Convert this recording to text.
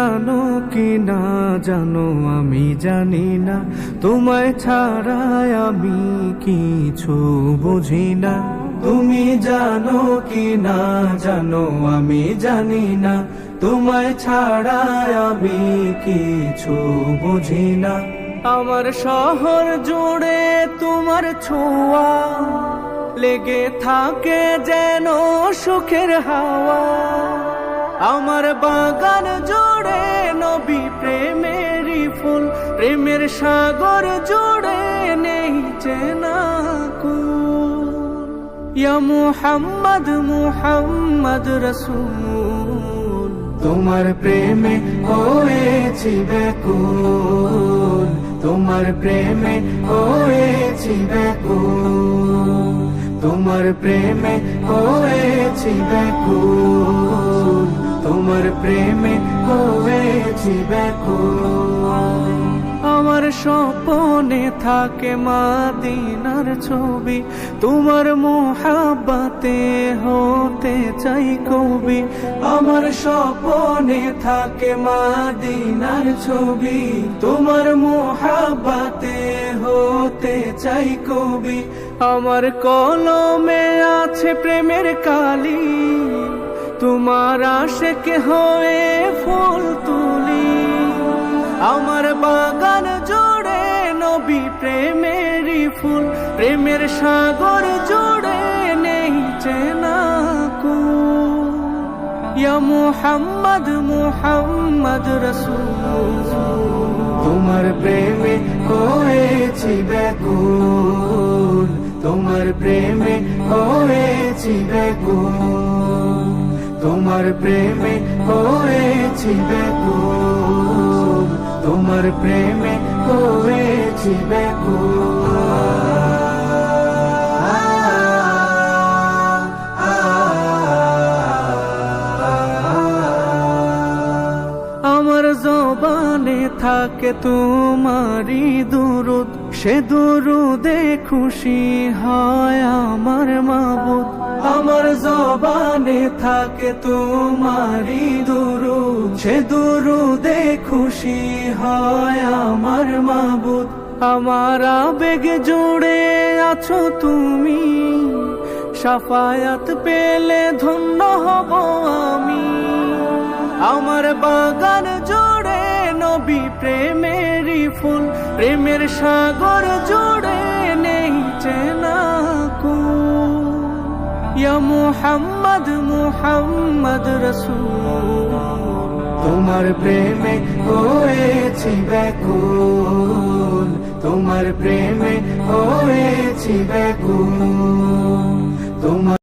জানো কি না জানো আমি জানি না, তোমায় ছাড়াই আমি কিছু বুঝি না। তুমি জানো কি না জানো আমি জানি না, তোমায় ছাড়াই আমি কিছু বুঝি না। আমার শহর জুড়ে তোমার ছোঁয়া, লেগে থাকে যেন সুখের হাওয়া। আমার বাগান জুড়ে নবী প্রেমেরই ফুল, প্রেমের সাগর জুড়ে নেই চেনা কুল। ইয়া মুহাম্মদ মুহাম্মদ রাসূল, তোমার প্রেমে হয়েছি ব্যাকুল, তোমার প্রেমে হয়েছি ব্যাকুল, তোমার প্রেমে হয়েছি ব্যাকুল, তোমার প্রেমে হয়েছি ব্যাকুল। আমার স্বপ্নে থাকে মদিনার ছবি, তোমার মোহাব্বতে হতে চাই কবি। আমার স্বপ্নে থাকে মদিনার ছবি, তোমার মোহাব্বতে হতে চাই কবি। আমার কলমে আছে প্রেমের কালি, তোমার আশিক হয়ে ফুল তুলি। আমার বাগান জুড়ে নবী প্রেমেরই ফুল, প্রেমের সাগর জুড়ে নেই চেনা কুল। ইয়া মুহাম্মদ মুহাম্মদ রাসূল, তোমার প্রেমে হয়েছি ব্যাকুল, তোমার প্রেমে হয়েছি ব্যাকুল, তোমার প্রেমে হয়েছি ব্যাকুল, তোমার প্রেমে হয়েছি ব্যাকুল। আমার জবানে থাকে তোমারি দুরূদ, সে দুরূদে খুশি হয় আমার মাবুদ। আমার জবানে থাকে তোমারি দুরূদ, সে দুরূদে খুশি হয় আমার মাবুদ। আমার আবেগ জুড়ে আছো তুমি, শাফায়াত পেলে ধন্য হব আমি। আমার বাগান জুড়ে নবী প্রেমেরই ফুল, প্রেমের সাগর জুড়ে নেই চেনা কুল। ইয়া মুহাম্মদ মুহাম্মদ রাসূল, তোমার প্রেমে হয়েছি ব্যাকুল, তোমার প্রেমে হয়েছি ব্যাকুল, তোমার